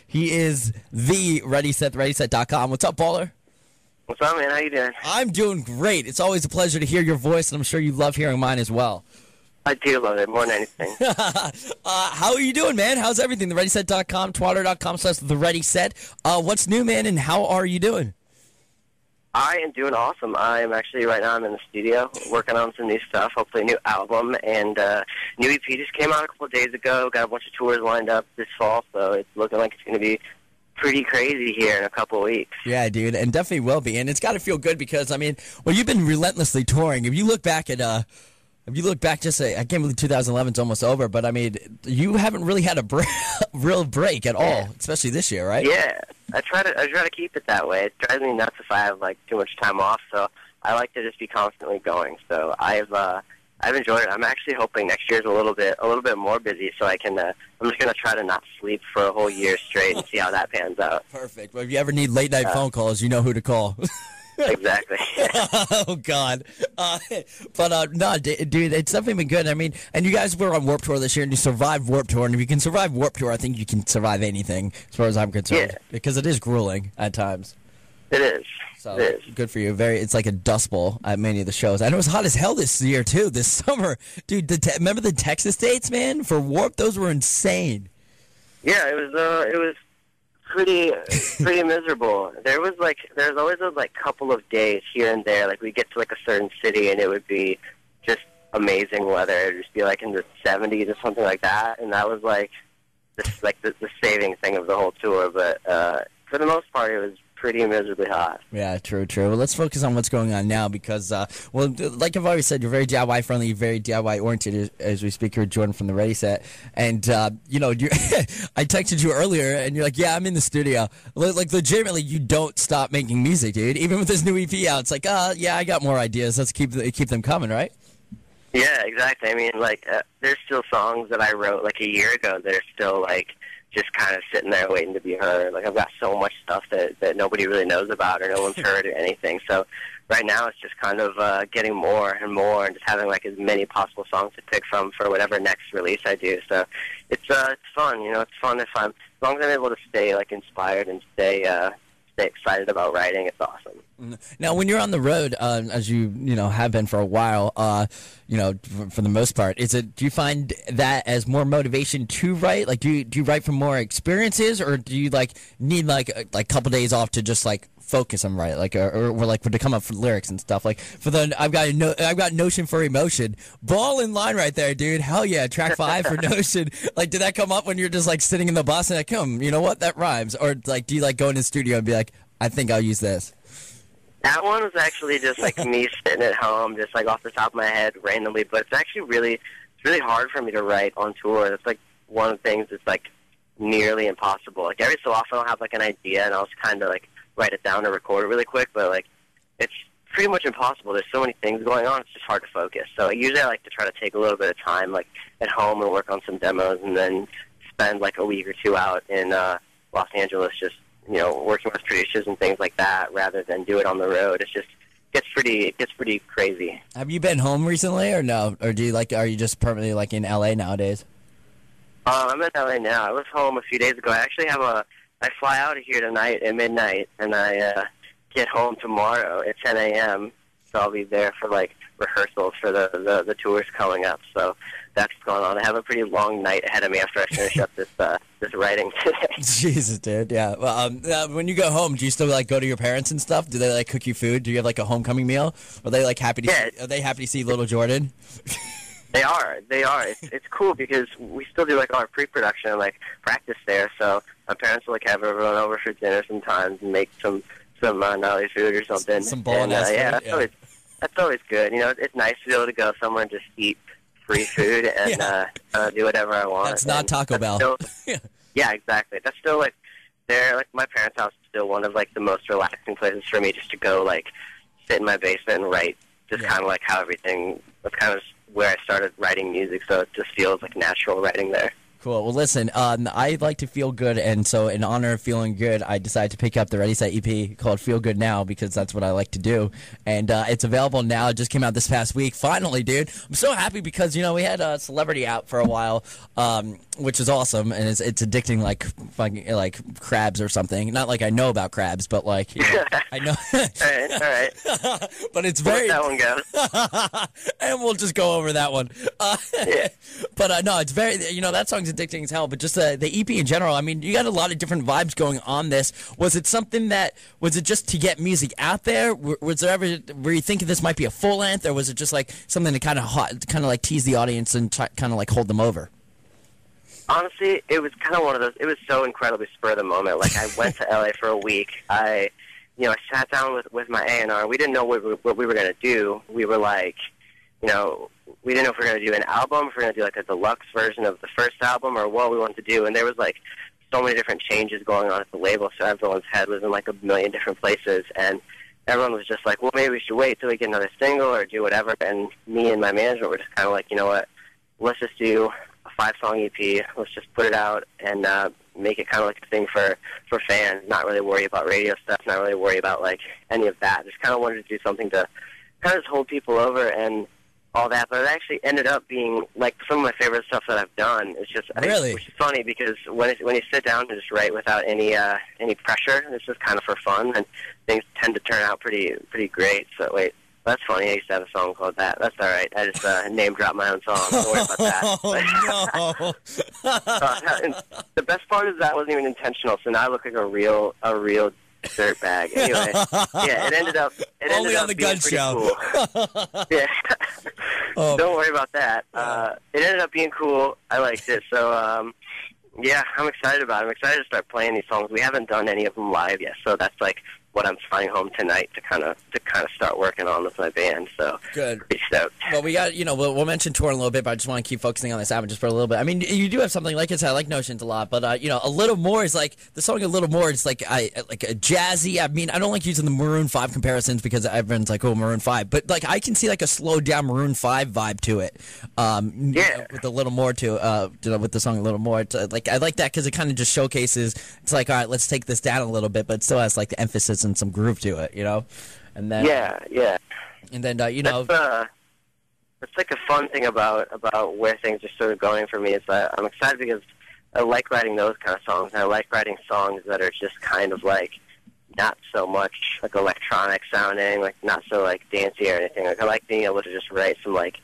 He is the ReadySet.com. What's up, baller? What's up, man? How you doing? I'm doing great. It's always a pleasure to hear your voice, and I'm sure you love hearing mine as well. I do love it more than anything. How are you doing, man? How's everything? The ReadySet.com, Twitter.com/TheReadySet. What's new, man, and how are you doing? I am doing awesome. I'm in the studio working on some new stuff, hopefully a new album, and new EP just came out a couple of days ago. Got a bunch of tours lined up this fall, so it's looking like it's going to be pretty crazy here in a couple of weeks. Yeah, dude, and definitely will be. And it's got to feel good because, I mean, well, you've been relentlessly touring. If you look back at, I can't believe 2011's almost over, but I mean, you haven't really had a real break at all, especially this year, right? Yeah, I try to keep it that way. It drives me nuts if I have like too much time off, so I like to just be constantly going. So I've enjoyed it. I'm actually hoping next year's a little bit more busy, so I can. I'm just gonna try to not sleep for a whole year straight and see how that pans out. Perfect. Well, if you ever need late night phone calls, you know who to call. Exactly. Oh God. No, dude, it's definitely been good. I mean, and you guys were on Warped Tour this year, and you survived Warped Tour. And if you can survive Warped Tour, I think you can survive anything, as far as I'm concerned. Yeah. Because it is grueling at times. It is. So it is. Good for you. It's like a dust bowl at many of the shows. I know it was hot as hell this year too. This summer, dude. Remember the Texas dates, man, for Warped? Those were insane. Yeah, it was pretty miserable. There was always a couple of days here and there, like we get to like a certain city and it would be just amazing weather. It would just be like in the 70s or something like that, and that was like the saving thing of the whole tour. But for the most part, it was pretty miserably hot. Yeah, true. Well, let's focus on what's going on now because, well, like I've always said, you're very DIY friendly, very DIY oriented as we speak here, Jordan from the Ready Set. And, I texted you earlier and you're like, yeah, I'm in the studio. Like, legitimately, you don't stop making music, dude. Even with this new EP out, it's like, yeah, I got more ideas. Let's keep them coming, right? Yeah, exactly. I mean, there's still songs that I wrote like a year ago that are still like just kind of sitting there waiting to be heard. Like I've got so much stuff that nobody really knows about or no one's heard or anything. So right now it's just kind of getting more and more and just having like as many possible songs to pick from for whatever next release I do. So it's fun. It's fun as long as I'm able to stay like inspired and stay excited about writing. It's awesome. Now, when you're on the road, as you have been for a while, for the most part, do you find that as more motivation to write? Like, do you write from more experiences, or do you need a couple days off to just focus on write, or to come up with lyrics and stuff? Like I've got Notion for Emotion, ball in line right there, dude. Hell yeah, track 5 for Notion. Like, did that come up when you're just sitting in the bus and you know what, that rhymes? Or do you go in the studio and be like, I think I'll use this? That one was actually just me sitting at home, just off the top of my head randomly. But it's actually really hard for me to write on tour. It's one of the things that's nearly impossible. Like every so often I'll have an idea and I'll just kind of write it down and record it really quick. But it's pretty much impossible. There's so many things going on. It's just hard to focus. So usually I like to try to take a little bit of time at home and work on some demos, and then spend a week or two out in Los Angeles just working with producers and things like that, rather than do it on the road. It gets pretty crazy. Have you been home recently, or no? Or are you just permanently in LA nowadays? I'm in LA now. I was home a few days ago. I fly out of here tonight at midnight, and I get home tomorrow at 10 a.m. So I'll be there for rehearsals for the tours coming up. So that's going on. I have a pretty long night ahead of me after I finish up this writing today. Jesus, dude. Yeah. Well, when you go home, do you still go to your parents and stuff? Do they cook you food? Do you have a homecoming meal? Are they happy to? Yeah. Are they happy to see little Jordan? They are. It's cool because we still do our pre-production and practice there. So my parents will have everyone over for dinner sometimes and make some gnarly food or something. Some ball-ass food. That's always good. It's nice to be able to go somewhere and just eat free food and do whatever I want. That's not Taco Bell. Yeah, exactly. That's still my parents' house is still one of the most relaxing places for me, just to go sit in my basement and write. Just kind of how everything. That's kind of where I started writing music, so it just feels natural writing there. Cool. Well, listen, I like to feel good, and so in honor of feeling good, I decided to pick up the Ready Set EP called "Feel Good Now" because that's what I like to do, and it's available now. It just came out this past week. Finally, dude, I'm so happy because we had a celebrity out for a while, which is awesome, and it's addicting like fucking like crabs or something. Not like I know about crabs, but like I know. All right. But it's very. That one goes. And we'll just go over that one. Yeah. But no, it's very, that song's addicting as hell. But just the EP in general, I mean, you got a lot of different vibes going on this. Was it just to get music out there? Was there ever, were you thinking this might be a full length, or was it just like something to kind of like tease the audience and kind of like hold them over? Honestly, it was kind of one of those, it was so incredibly spur of the moment. Like, I went to LA for a week. I sat down with my A&R. We didn't know what we were going to do. We were like, we didn't know if we were going to do an album, if we were going to do like a deluxe version of the first album, or what we wanted to do. And there was like so many different changes going on at the label, so everyone's head was in like a million different places. And everyone was just like, well, maybe we should wait till we get another single or do whatever. And me and my management were just kind of like, you know what, let's just do a 5-song EP. Let's just put it out and make it kind of like a thing for fans, not really worry about radio stuff, not really worry about like any of that. Just kind of wanted to do something to kind of just hold people over and all that. But it actually ended up being like some of my favorite stuff that I've done. It's just really, which is funny because when you sit down and just write without any pressure, it's just kind of for fun, and things tend to turn out pretty great. So wait. That's funny. I used to have a song called that. That's all right. I just name dropped my own song. Don't worry about that. Oh, no. The best part is that wasn't even intentional. So now I look like a real dirtbag. Anyway, yeah, it ended up only on the being Gunz pretty show. Cool. Yeah. Don't worry about that. It ended up being cool. I liked it. So yeah, I'm excited about it. I'm excited to start playing these songs. We haven't done any of them live yet, so that's like what I'm flying home tonight to kind of start working on with my band. So good. Pretty stoked. Well, we got we'll mention touring a little bit, but I just want to keep focusing on this album just for a little bit. I mean, you do have something like I said, I like Notions a lot, but a little more is like the song. A little more, it's like a jazzy. I mean, I don't like using the Maroon 5 comparisons because everyone's like, oh, Maroon 5, but like I can see like a slowed down Maroon 5 vibe to it. With a little more to with the song a little more. It's, like I like that because it kind of just showcases. It's like, all right, let's take this down a little bit, but it still has like the emphasis and some groove to it, and then yeah, and then that's like a fun thing about where things are sort of going for me is that I'm excited because I like writing those kind of songs, and I like writing songs that are just kind of like not so much like electronic sounding, like not so like dancey or anything. Like I like being able to just write some like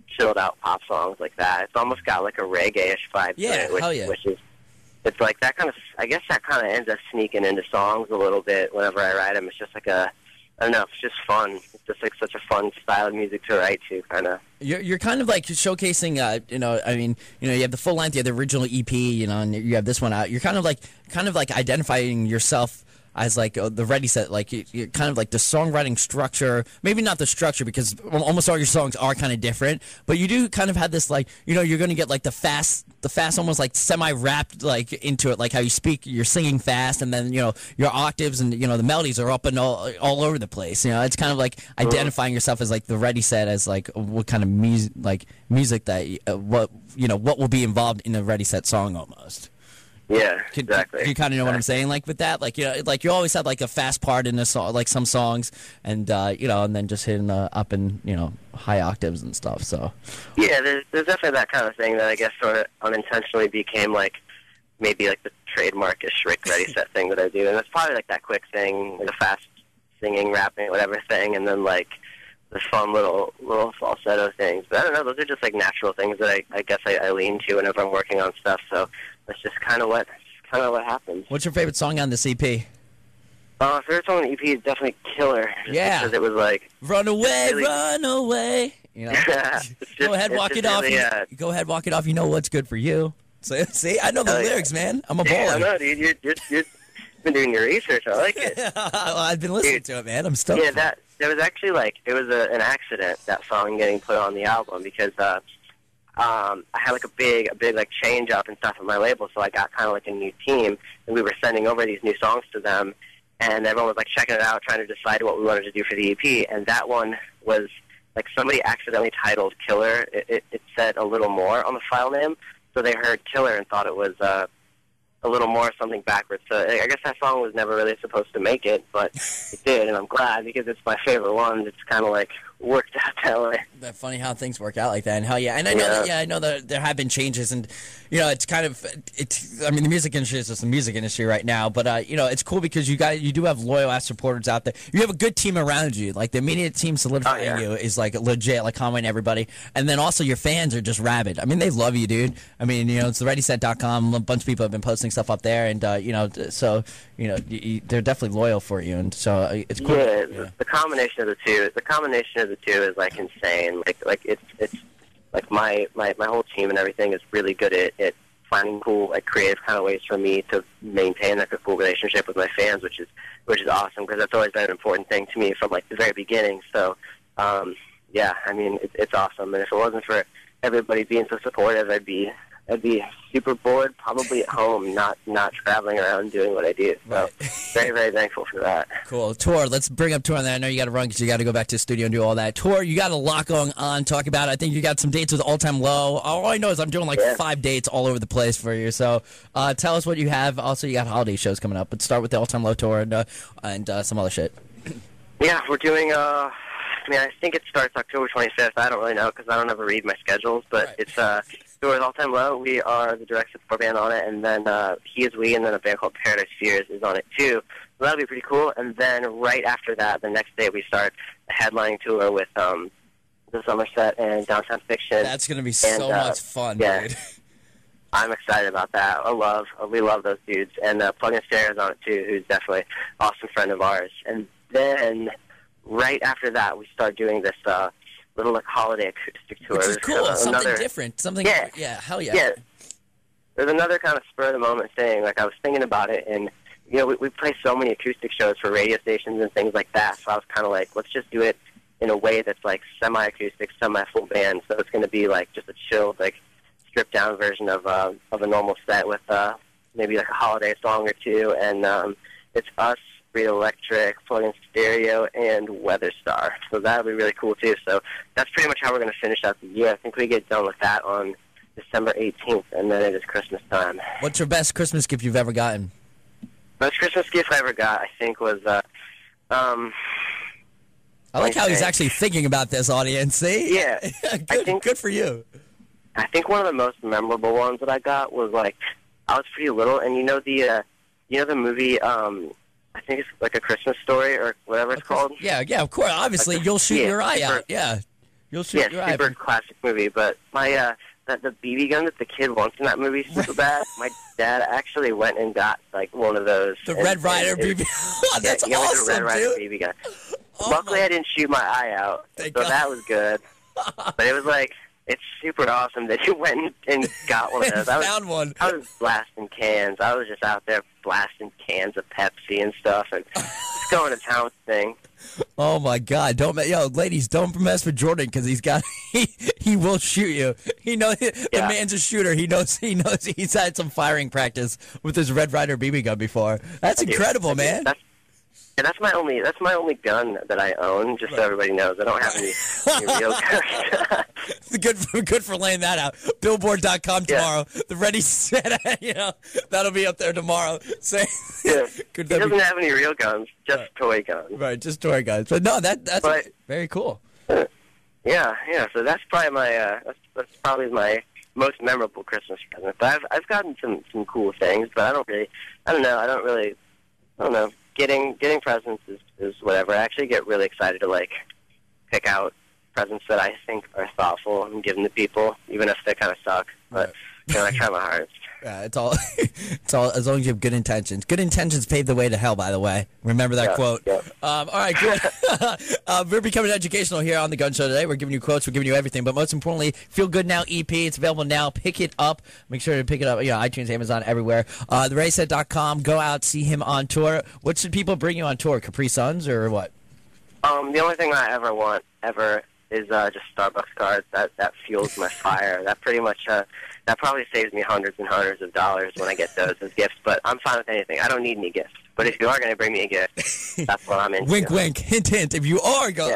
chilled out pop songs like that. It's almost got like a reggae-ish vibe to it, which is. It's like that kind of, I guess that kind of ends up sneaking into songs a little bit whenever I write them. It's just like I don't know, it's just fun. It's just like such a fun style of music to write to, kind of. You're kind of like showcasing, I mean, you have the full length, you have the original EP, and you have this one out. You're kind of like identifying yourself as like the Ready Set, like you kind of like the songwriting structure, maybe not the structure because almost all your songs are kind of different, but you do kind of have this like, you're going to get like the fast almost like semi-rapped like into it, like how you speak, you're singing fast, and then, your octaves and, the melodies are up and all over the place. It's kind of like identifying yourself as like the Ready Set as like what kind of music that, what will be involved in a Ready Set song almost. Yeah, exactly. You kind of know what I'm saying, like with that, like like you always have like a fast part in a song, like some songs, and and then just hitting up and high octaves and stuff. So yeah, there's definitely that kind of thing that I guess sort of unintentionally became like maybe like the trademark-ish Rick Ready Set thing that I do, and that's probably like that quick thing, the fast singing, rapping, whatever thing, and then like the fun little falsetto things. But I don't know, those are just like natural things that I guess I lean to whenever I'm working on stuff. So that's just kind of what happens. What's your favorite song on this EP? Favorite song on the EP is definitely Killer. Yeah. Because it was like... Run away, really, run away. Go ahead, walk it off. Really, go ahead, walk it off. You know what's good for you. So, see, I know the lyrics, man. I'm a baller. Yeah, I know, dude. You're been doing your research. I like it. Well, I've been listening to it, man. I'm stoked. Yeah, there was actually like, it was an accident, that song getting put on the album, because I had like a big like change up and stuff at my label, so I got kind of like a new team, and we were sending over these new songs to them, and everyone was like checking it out, trying to decide what we wanted to do for the EP, and that one was like somebody accidentally titled Killer. It said a little more on the file name, so they heard Killer and thought it was a little more something backwards. So I guess that song was never really supposed to make it, but it did, and I'm glad because it's my favorite one. It's kind of like worked out that way. That's funny how things work out like that, and hell yeah. And I know I know that there have been changes, and it's kind of I mean, the music industry is just the music industry right now, but it's cool because you do have loyal ass supporters out there. You have a good team around you. Like the immediate team solidifying you is like legit, like Conway and everybody, and then also your fans are just rabid. I mean, they love you, dude. I mean, it's thereadyset.com. A bunch of people have been posting stuff up there, and so they're definitely loyal for you, and so it's cool. Yeah, the combination of the two. The combination of the two is like insane. Like it's like my whole team and everything is really good at finding cool, like creative kind of ways for me to maintain like a cool relationship with my fans, which is awesome because that's always been an important thing to me from like the very beginning. So yeah, I mean it's awesome, and if it wasn't for everybody being so supportive, I'd be super bored, probably at home, not traveling around doing what I do. So Right. very, very thankful for that. Cool. Tour, let's bring up Tour on that. I know you got to run because you got to go back to the studio and do all that. Tour, you got a lot going on. Talk about it. I think you got some dates with All Time Low. All I know is I'm doing like 5 dates all over the place for you. So tell us what you have. Also, you got holiday shows coming up. But start with the All Time Low Tour and some other shit. Yeah, we're doing, I think it starts October 25th. I don't really know because I don't ever read my schedules, but Right. it's tour with All Time Low. We are the direct support band on it, and then He Is We, and then a band called Paradise Fears is on it too. So that'll be pretty cool. And then right after that, the next day, we start a headlining tour with the Somerset and Downtown Fiction. That's going to be so much fun, dude. I'm excited about that. We love those dudes. And Plug-in Stereo's on it too, who's definitely an awesome friend of ours. And then right after that, we start doing this little like holiday acoustic tour. Which is cool. Something different. Something. Yeah. Hell yeah. Yeah. There's another kind of spur of the moment thing. Like I was thinking about it, and we play so many acoustic shows for radio stations and things like that. So I was kind of like, let's just do it in a way that's like semi-acoustic, semi-full band. So it's going to be like just a chilled, like stripped down version of a normal set with maybe like a holiday song or two, and it's us, Real Electric, Plug-in Stereo, and Weather Star. So that'll be really cool too. So that's pretty much how we're going to finish out the year. I think we get done with that on December 18th, and then it is Christmas time. What's your best Christmas gift you've ever gotten? Best Christmas gift I ever got, I think, was I like how he's actually thinking about this, audience. See? Yeah. Good for you. I think one of the most memorable ones that I got was like I was pretty little, and the movie. I think it's like A Christmas Story or whatever it's called. Yeah, of course. Obviously, you'll shoot your eye out. Yeah, you'll shoot your eye out. Super classic movie. But my the BB gun that the kid wants in that movie is super bad. My dad actually went and got like one of those. The Red Ryder BB. That's awesome, the Red Ryder BB gun. Luckily, I didn't shoot my eye out, so that was good. But it was like. It's super awesome that you went and got one of those. Found one. I was blasting cans. I was just out there blasting cans of Pepsi and stuff and just going to town with the thing. Oh my God! Ladies, don't mess with Jordan because he will shoot you. He knows the man's a shooter. He knows he's had some firing practice with his Red Ryder BB gun before. That's incredible, man. That's my only gun that I own. Just so everybody knows, I don't have any real guns. Good for laying that out. Billboard.com tomorrow. Yeah. The Ready Set, that'll be up there tomorrow. Yeah. He doesn't have any real guns, just toy guns. Right, just toy guns. But no, that's very cool. Yeah. So that's probably that's probably my most memorable Christmas present. But I've gotten some cool things, but I don't know. Getting presents is whatever. I actually get really excited to like pick out presents that I think are thoughtful and give them to people, even if they kind of suck. But I try my hardest. Yeah, it's all as long as you have good intentions. Good intentions pave the way to hell, by the way. Remember that quote. Yeah. All right, good. We're becoming educational here on the Gunz Show today. We're giving you quotes. We're giving you everything. But most importantly, Feel Good Now EP. It's available now. Pick it up. Make sure to pick it up. iTunes, Amazon, everywhere. TheRaySet.com. Go out, see him on tour. What should people bring you on tour? Capri Suns or what? The only thing I ever want is just Starbucks cards. That fuels my fire. That pretty much that probably saves me hundreds and hundreds of dollars when I get those as gifts. But I'm fine with anything. I don't need any gifts. But if you are going to bring me a gift, that's what I'm into. Wink, wink, hint, hint. If you are going,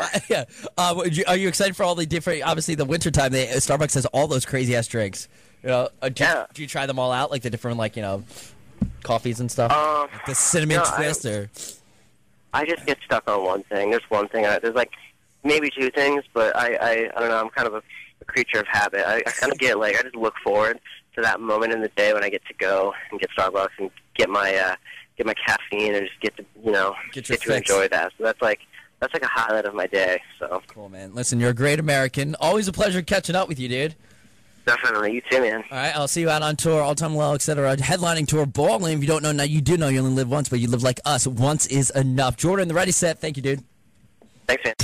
Are you excited for all the different? Obviously, the wintertime, Starbucks has all those crazy ass drinks. You know, do you try them all out, like the different, like, you know, coffees and stuff? Like the cinnamon twist, or? I just get stuck on one thing. There's one thing. There's like maybe two things, but I don't know. I'm kind of a creature of habit. I kind of get like, I just look forward to that moment in the day when I get to go and get Starbucks and get my caffeine and just get to, you know, get to enjoy that. So that's like a highlight of my day. So cool, man. Listen, you're a great American. Always a pleasure catching up with you, dude. Definitely. You too, man. All right, I'll see you out on tour, All Time Low, etc. Headlining tour, bowling. If you don't know now, you do know you only live once, but you live like us. Once is enough. Jordan, the Ready Set. Thank you, dude. Thanks, man.